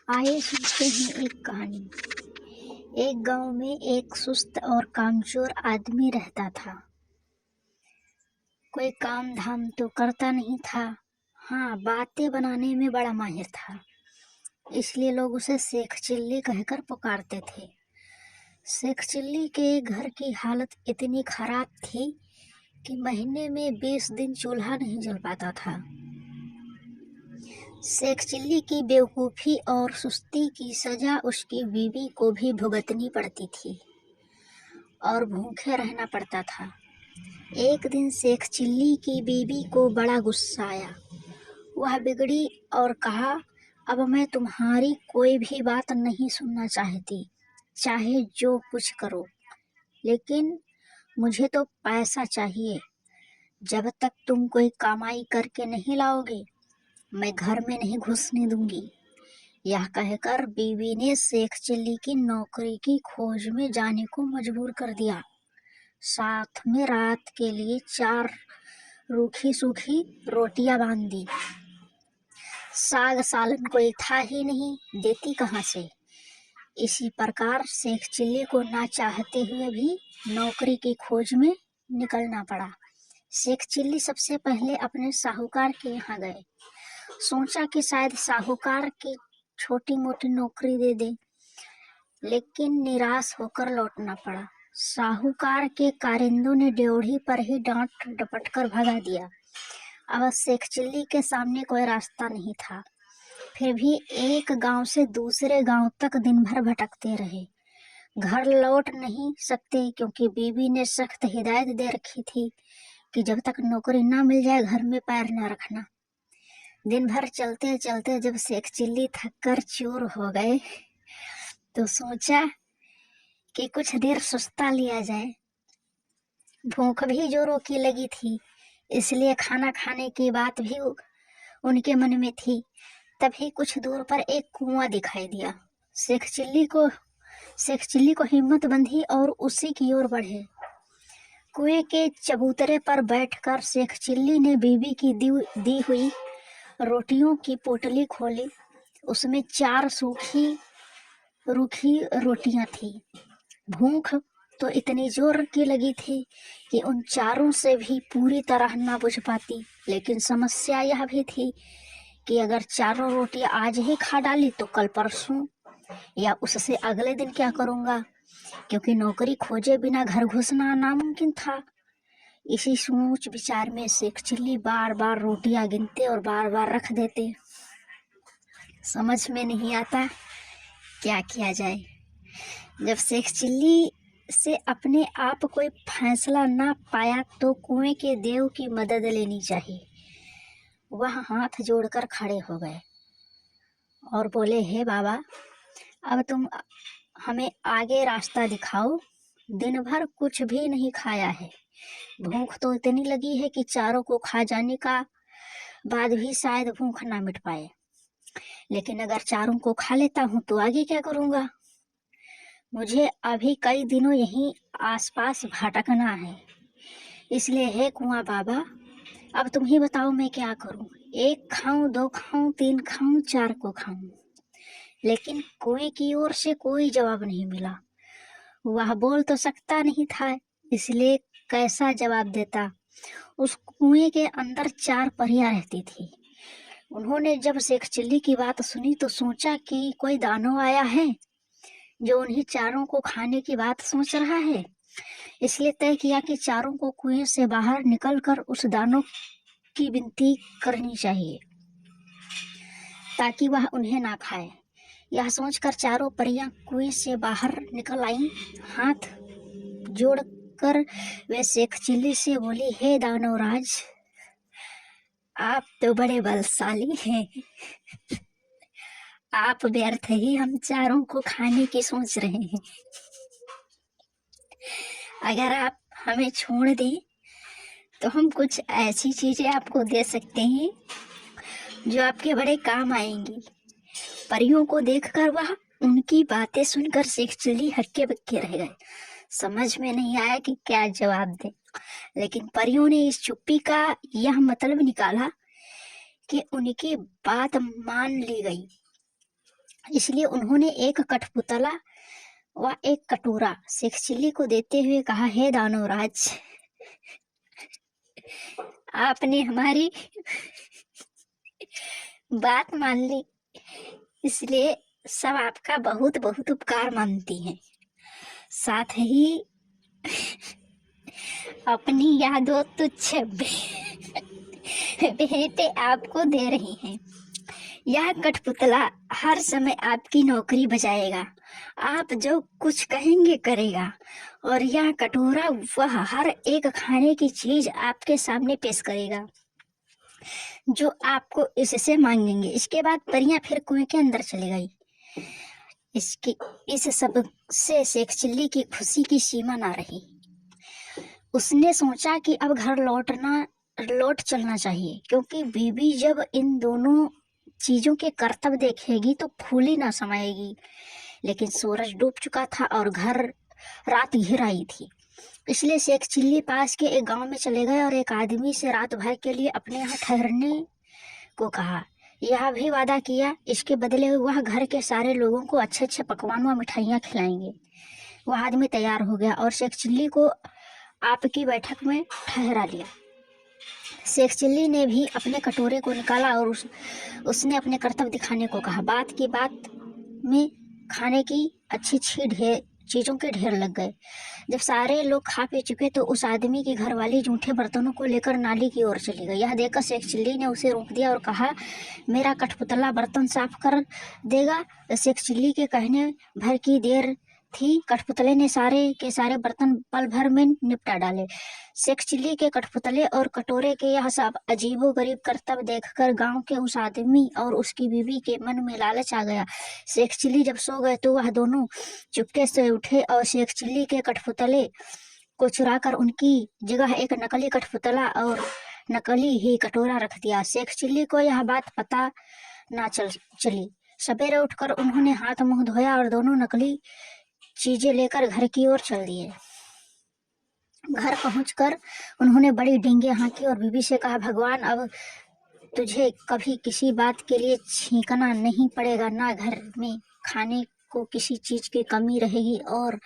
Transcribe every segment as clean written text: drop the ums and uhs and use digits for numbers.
आइए सुनते हैं एक कहानी। एक गांव में एक सुस्त और कामचोर आदमी रहता था। कोई काम धाम तो करता नहीं था। हाँ, बातें बनाने में बड़ा माहिर था, इसलिए लोग उसे शेख चिल्ली कहकर पुकारते थे। शेख चिल्ली के घर की हालत इतनी खराब थी कि महीने में 20 दिन चूल्हा नहीं जल पाता था। शेख चिल्ली की बेवकूफ़ी और सुस्ती की सजा उसकी बीवी को भी भुगतनी पड़ती थी और भूखे रहना पड़ता था। एक दिन शेख चिल्ली की बीवी को बड़ा गुस्सा आया। वह बिगड़ी और कहा, अब मैं तुम्हारी कोई भी बात नहीं सुनना चाहती, चाहे जो कुछ करो, लेकिन मुझे तो पैसा चाहिए। जब तक तुम कोई कमाई करके नहीं लाओगे, मैं घर में नहीं घुसने दूंगी। यह कहकर बीवी ने शेख चिल्ली की नौकरी की खोज में जाने को मजबूर कर दिया। साथ में रात के लिए 4 रूखी सूखी रोटियां बांध दी। साग सालन कोई था ही नहीं, देती कहाँ से। इसी प्रकार शेख चिल्ली को ना चाहते हुए भी नौकरी की खोज में निकलना पड़ा। शेख चिल्ली सबसे पहले अपने साहूकार के यहाँ गए। सोचा कि शायद साहूकार की छोटी मोटी नौकरी दे दे, लेकिन निराश होकर लौटना पड़ा। साहूकार के कारिंदों ने ड्योढ़ी पर ही डांट डपट कर भगा दिया। अब शेख चिल्ली के सामने कोई रास्ता नहीं था। फिर भी एक गांव से दूसरे गांव तक दिन भर भटकते रहे। घर लौट नहीं सकते क्योंकि बीवी ने सख्त हिदायत दे रखी थी कि जब तक नौकरी ना मिल जाए घर में पैर न रखना। दिन भर चलते चलते जब शेख चिल्ली थक कर चूर हो गए तो सोचा कि कुछ देर सुस्ता लिया जाए। भूख भी जोरों की लगी थी, इसलिए खाना खाने की बात भी उनके मन में थी। तभी कुछ दूर पर एक कुआं दिखाई दिया। शेख चिल्ली को हिम्मत बंधी और उसी की ओर बढ़े। कुएं के चबूतरे पर बैठकर शेख चिल्ली ने बीवी की दी हुई रोटियों की पोटली खोली। उसमें 4 रूखी रोटियां थी। भूख तो इतनी जोर की लगी थी कि उन चारों से भी पूरी तरह ना बुझ पाती, लेकिन समस्या यह भी थी कि अगर चारों रोटियां आज ही खा डाली तो कल परसों या उससे अगले दिन क्या करूंगा, क्योंकि नौकरी खोजे बिना घर घुसना नामुमकिन था। इसी सोच विचार में शेख चिल्ली बार बार रोटियां गिनते और बार बार रख देते। समझ में नहीं आता क्या किया जाए। जब शेख चिल्ली से अपने आप कोई फैसला ना पाया तो कुएं के देव की मदद लेनी चाहिए। वह हाथ जोड़कर खड़े हो गए और बोले, हे बाबा, अब तुम हमें आगे रास्ता दिखाओ। दिन भर कुछ भी नहीं खाया है। भूख तो इतनी लगी है कि चारों को खा जाने का बाद भी शायद भूख ना मिट पाए, लेकिन अगर चारों को खा लेता हूँ तो आगे क्या करूँगा। मुझे अभी कई दिनों यहीं आसपास भटकना है, इसलिए हे कुआं बाबा, अब तुम ही बताओ मैं क्या करूं। 1 खाऊं, 2 खाऊं, 3 खाऊं, 4 को खाऊं। लेकिन कुएं की ओर से कोई जवाब नहीं मिला। वह बोल तो सकता नहीं था, इसलिए कैसा जवाब देता। उस कुएं के अंदर 4 परियां रहती थी। उन्होंने जब शेख चिल्ली की बात सुनी तो सोचा कि कोई दानव आया है जो उन्हीं चारों को खाने की बात सोच रहा है। इसलिए तय किया कि चारों को कुएं से बाहर निकलकर उस दानव की विनती करनी चाहिए ताकि वह उन्हें ना खाए। यह सोचकर चारों परियां कुएं से बाहर निकल आईं। हाथ जोड़कर वे शेख चिल्ली से बोली, हे दानवराज, आप तो बड़े बलशाली हैं। आप व्यर्थ ही हम चारों को खाने की सोच रहे हैं। अगर आप हमें छोड़ दें तो हम कुछ ऐसी चीजें आपको दे सकते हैं जो आपके बड़े काम आएंगी। परियों को देखकर वह उनकी बातें सुनकर शेख चिल्ली हक्के बक्के रह गए। समझ में नहीं आया कि क्या जवाब दें, लेकिन परियों ने इस चुप्पी का यह मतलब निकाला कि उनकी बात मान ली गई। इसलिए उन्होंने एक कठपुतला व एक कटोरा शेख चिल्ली को देते हुए कहा, हे दानवराज, आपने हमारी बात मान ली, इसलिए सब आपका बहुत बहुत उपकार मानती हैं। साथ ही अपनी यादों तुच्छ भेंटें आपको दे रही हैं। यह कठपुतला हर समय आपकी नौकरी बजाएगा, आप जो कुछ कहेंगे करेगा, और यह कटोरा वह हर एक खाने की चीज आपके सामने पेश करेगा जो आपको इससे मांगेंगे। इसके बाद परियां फिर कुएं के अंदर चली गई। इस सब से शेख चिल्ली की खुशी की सीमा ना रही। उसने सोचा कि अब घर लौट चलना चाहिए, क्योंकि बीबी जब इन दोनों चीजों के करतब देखेगी तो फूली ना समाएगी। लेकिन सूरज डूब चुका था और घर रात घिर आई थी, इसलिए शेख चिल्ली पास के एक गांव में चले गए और एक आदमी से रात भर के लिए अपने यहाँ ठहरने को कहा। यह भी वादा किया इसके बदले वह घर के सारे लोगों को अच्छे अच्छे पकवान व मिठाइयाँ खिलाएंगे। वह आदमी तैयार हो गया और शेख चिल्ली को आपकी बैठक में ठहरा लिया। शेख चिल्ली ने भी अपने कटोरे को निकाला और उसने अपने करतब दिखाने को कहा। बात की बात में खाने की अच्छी चीजों के ढेर लग गए। जब सारे लोग खा पी चुके तो उस आदमी की घरवाली जूठे बर्तनों को लेकर नाली की ओर चली गई। यह देखकर शेख चिल्ली ने उसे रोक दिया और कहा, मेरा कठपुतला बर्तन साफ कर देगा। शेख चिल्ली के कहने भर की देर थी, कठपुतले ने सारे के सारे बर्तन पल भर में निपटा डाले। शेख चिल्ली के कठपुतले और कटोरे के यह सब अजीबोगरीब करतब देखकर गांव के उस आदमी और उसकी बीवी के मन में लालच आ गया। शेख चिल्ली जब सो गए तो वह दोनों चुपके से उठे और शेख चिल्ली के कठपुतले को चुराकर उनकी जगह एक नकली कठपुतला और नकली ही कटोरा रख दिया। शेख चिल्ली को यह बात पता ना चली। सवेरे उठकर उन्होंने हाथ मुंह धोया और दोनों नकली चीजें लेकर घर की ओर चल दिए। घर पहुंचकर उन्होंने बड़ी डींगे हाँकी और बीबी से कहा, भगवान, अब तुझे कभी किसी बात के लिए छींकना नहीं पड़ेगा, ना घर में खाने को किसी चीज की कमी रहेगी और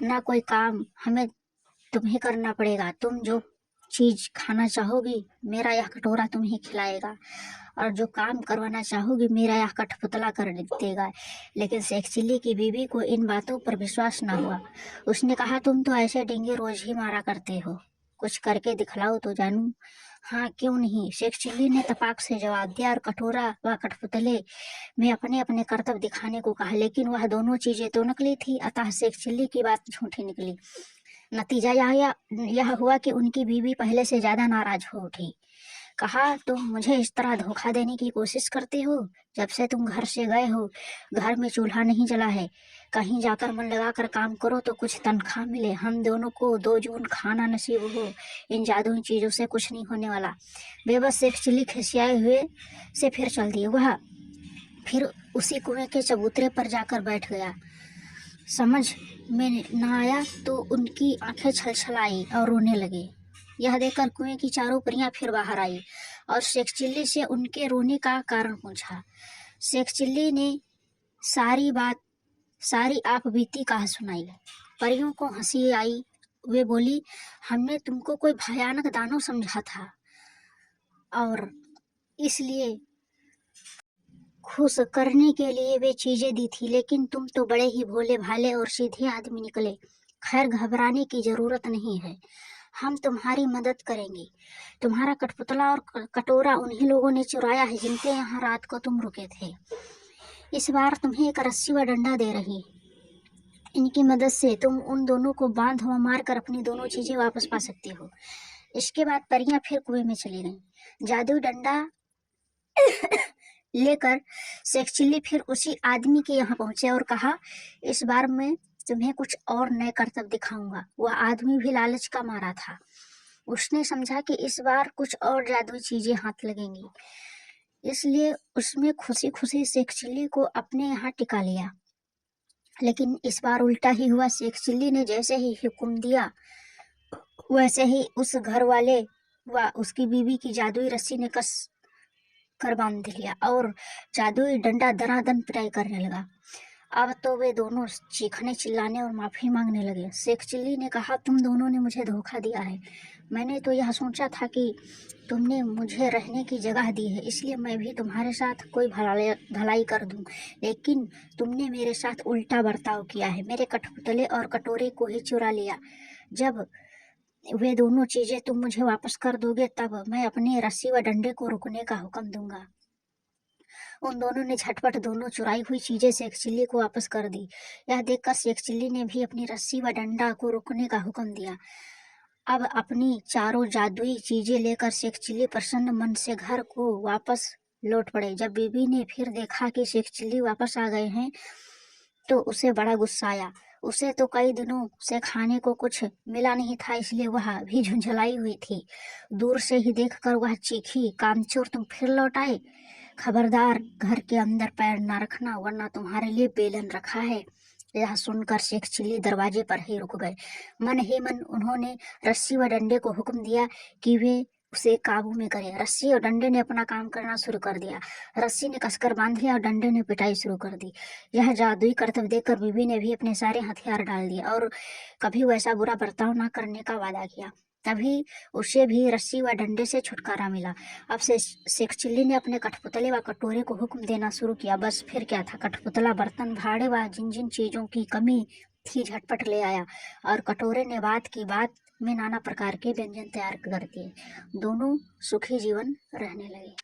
ना कोई काम हमें तुम्हें करना पड़ेगा। तुम जो चीज खाना चाहोगी मेरा यह कटोरा तुम्हें खिलाएगा, और जो काम करवाना चाहोगी मेरा यह कठपुतला कर देगा। लेकिन शेख चिल्ली की बीवी को इन बातों पर विश्वास न हुआ। उसने कहा, तुम तो ऐसे डींगे रोज ही मारा करते हो, कुछ करके दिखलाओ तो जानूं। हाँ, क्यों नहीं, शेख चिल्ली ने तपाक से जवाब दिया और कटोरा व कठपुतले में अपने अपने करतब दिखाने को कहा। लेकिन वह दोनों चीजें तो नकली थी, अतः शेख चिल्ली की बात झूठी निकली। नतीजा यह हुआ कि उनकी बीवी पहले से ज्यादा नाराज हो उठी। कहा, तुम मुझे इस तरह धोखा देने की कोशिश करते हो? जब से तुम घर से गए हो घर में चूल्हा नहीं जला है। कहीं जाकर मन लगाकर काम करो तो कुछ तनख्वाह मिले, हम दोनों को 2 जून खाना नसीब हो। इन जादुई चीजों से कुछ नहीं होने वाला। बेबस शेख चिल्ली खिसियाए हुए से फिर चल दिए। वह फिर उसी कुएं के चबूतरे पर जाकर बैठ गया। समझ में न आया तो उनकी आंखें छलछलाई और रोने लगे। यह देखकर कुएं की चारों परियां फिर बाहर आई और शेख चिल्ली से उनके रोने का कारण पूछा। शेख चिल्ली ने सारी आप बीती कहा सुनाई। परियों को हंसी आई। वे बोली, हमने तुमको कोई भयानक दानव समझा था और इसलिए खुश करने के लिए वे चीजें दी थी, लेकिन तुम तो बड़े ही भोले भाले और सीधे आदमी निकले। खैर, घबराने की जरूरत नहीं है, हम तुम्हारी मदद करेंगे। तुम्हारा कठपुतला और कटोरा उन्हीं लोगों ने चुराया है जिनके यहाँ रात को तुम रुके थे। इस बार तुम्हें एक रस्सी व डंडा दे रही, इनकी मदद से तुम उन दोनों को बांध व मार कर अपनी दोनों चीजें वापस पा सकती हो। इसके बाद परियां फिर कुएं में चली गईं। जादुई डंडा लेकर शेख चिल्ली फिर उसी आदमी के यहाँ पहुंचे और कहा, इस बार मैं तुम्हें कुछ और नए करतब दिखाऊंगा। वह आदमी भी लालच का मारा था। उसने समझा कि इस बार कुछ और जादुई चीजें हाथ लगेंगी, इसलिए उसमें खुशी खुशी शेख चिल्ली को अपने यहाँ टिका लिया। लेकिन इस बार उल्टा ही हुआ। शेख चिल्ली ने जैसे ही हुक्म दिया वैसे ही उस घर वाले व उसकी बीवी की जादुई रस्सी ने कस कर बांध लिया और जादुई डंडा दनादन पिटाई करने लगा। अब तो वे दोनों चीखने चिल्लाने और माफी मांगने लगे। शेख चिल्ली ने कहा, तुम दोनों ने मुझे धोखा दिया है। मैंने तो यह सोचा था कि तुमने मुझे रहने की जगह दी है, इसलिए मैं भी तुम्हारे साथ कोई भलाई कर दूं, लेकिन तुमने मेरे साथ उल्टा बर्ताव किया है। मेरे कठपुतले और कटोरे को ही चुरा लिया। जब वे दोनों चीजें तुम मुझे वापस कर दोगे तब मैं अपने रस्सी व डंडे को रुकने का हुक्म दूंगा। उन दोनों ने झटपट दोनों चुराई हुई चीजें शेख चिल्ली को वापस कर दी। यह देखकर शेख चिल्ली ने भी अपनी रस्सी व डंडा को रोकने का हुक्म दिया। अब अपनी चारों जादुई चीजें लेकर शेख चिल्ली प्रसन्न मन से घर को वापस लौट पड़े। जब बीबी ने फिर देखा कि शेख चिल्ली वापस आ गए हैं तो उसे बड़ा गुस्सा आया। उसे तो कई दिनों से खाने को कुछ मिला नहीं था, इसलिए वह भी झुंझलाई हुई थी। दूर से ही देखकर वह चीखी, कामचोर तुम फिर लौट आए। खबरदार घर के अंदर पैर न रखना, वरना तुम्हारे लिए बेलन रखा है। यह सुनकर शेख चिल्ली दरवाजे पर ही रुक गए। मन ही मन उन्होंने रस्सी व डंडे को हुक्म दिया कि वे उसे काबू में करें। रस्सी और डंडे ने अपना काम करना शुरू कर दिया। रस्सी ने कसकर बांध लिया और डंडे ने पिटाई शुरू कर दी। यह जादुई करतब देखकर बीबी ने भी अपने सारे हथियार डाल दिए और कभी वैसा बुरा बर्ताव न करने का वादा किया। तभी उसे भी रस्सी व डंडे से छुटकारा मिला। अब से शेख चिल्ली ने अपने कठपुतले व कटोरे को हुक्म देना शुरू किया। बस फिर क्या था, कठपुतला बर्तन भाड़े व जिन जिन चीजों की कमी थी झटपट ले आया और कटोरे ने बात की बात में नाना प्रकार के व्यंजन तैयार कर दिए। दोनों सुखी जीवन रहने लगे।